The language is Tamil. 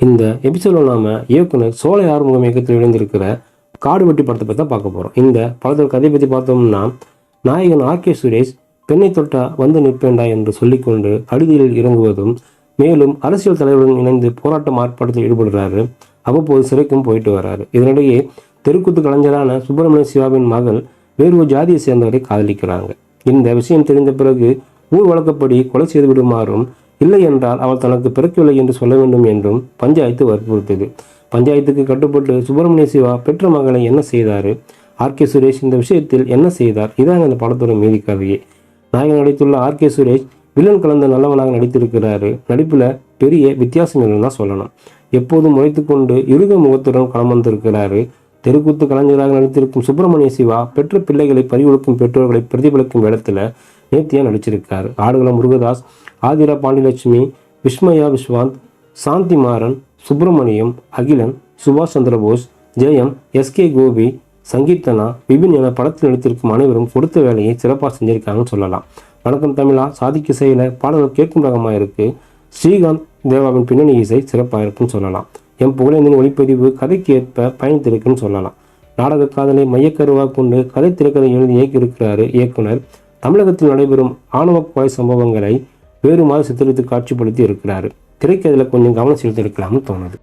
இந்த எபிசோடில் நாம இயக்குனர் சோலை ஆறுமுகம் இயக்கத்தில் இணைந்திருக்கிற காடு வெட்டி படத்தை பற்றி தான் பார்க்க போகிறோம். இந்த படத்தோட கதையை பற்றி பார்த்தோம்னா, நாயகன் ஆர்.கே. சுரேஷ் பெண்ணை தொட்டா வந்து நிற்பேண்டா என்று சொல்லிக்கொண்டு அடிதியில் இறங்குவதும், மேலும் அரசியல் தலைவருடன் இணைந்து போராட்ட ஆர்ப்பாட்டத்தில் ஈடுபடுறாரு. அவ்வப்போது சிறைக்கும் போயிட்டு வர்றாரு. இதனிடையே தெருக்கூத்து கலைஞரான சுப்பிரமணிய சிவாவின் மகள் வேறு ஒரு ஜாதியை சேர்ந்தவரை காதலிக்கிறாங்க. இந்த விஷயம் தெரிந்த பிறகு ஊர் வழக்கப்படி கொலை செய்து விடுமாறும், இல்லை என்றால் அவள் தனக்கு பிறக்கவில்லை என்று சொல்ல வேண்டும் என்றும் பஞ்சாயத்து வற்புறுத்தது. பஞ்சாயத்துக்கு கட்டுப்பட்டு சுப்பிரமணிய சிவா பெற்ற மகளை என்ன செய்தார், ஆர்.கே. சுரேஷ் இந்த விஷயத்தில் என்ன செய்தார், இதாங்க இந்த படத்தோட மீதி கதையே. நாயகன் நடித்துள்ள ஆர்.கே. சுரேஷ் வில்லன் கலந்த நல்லவனாக நடித்திருக்கிறாரு. நடிப்பில் பெரிய வித்தியாசம் இல்லைன்னு தான் சொல்லணும். எப்போதும் முளைத்து கொண்டு இறுக முகத்துடன் களம் வந்திருக்கிறாரு. தெருக்கூத்து கலைஞராக நடித்திருக்கும் சுப்பிரமணிய சிவா பெற்ற பிள்ளைகளை பறிகொடுக்கும் பெற்றோர்களை பிரதிபலிக்கும் இடத்துல நேர்த்தியா நடிச்சிருக்காரு. ஆடுகளம் முருகதாஸ், ஆதிரா பாண்டியலட்சுமி, விஸ்மயா விஸ்வாந்த், சாந்தி மாறன், சுப்பிரமணியம், அகிலன், சுபாஷ் சந்திரபோஸ், ஜெயம், எஸ்.கே. கோபி, சங்கீர்த்தனா, விபின் என படத்தில் நடித்திருக்கும் அனைவரும் கொடுத்த வேலையை சிறப்பாக செஞ்சிருக்காங்கன்னு சொல்லலாம். வணக்கம் தமிழா சாதிக்கு இசையில பாடல்கள் கேட்கும் ரகமாக இருக்கு. ஸ்ரீகாந்த் தேவாவின் பின்னணி இசை சிறப்பாக இருக்குன்னு சொல்லலாம். எம் புகழேந்தின் ஒளிப்பதிவு கதைக்கு ஏற்ப பயணித்திருக்குன்னு சொல்லலாம். நாடக காதலை மையக்கருவாக கொண்டு கதை திரைக்கதை எழுதி இயக்கியிருக்கிறாரு இயக்குனர். தமிழகத்தில் நடைபெறும் ஆணவ கொலை சம்பவங்களை வேறு மாதிரி சித்தரித்து காட்சிப்படுத்தி இருக்கிறாரு. திரைக்கதையில் கொஞ்சம் கவனம் செலுத்தி இருக்கலாம்னு தோணுது.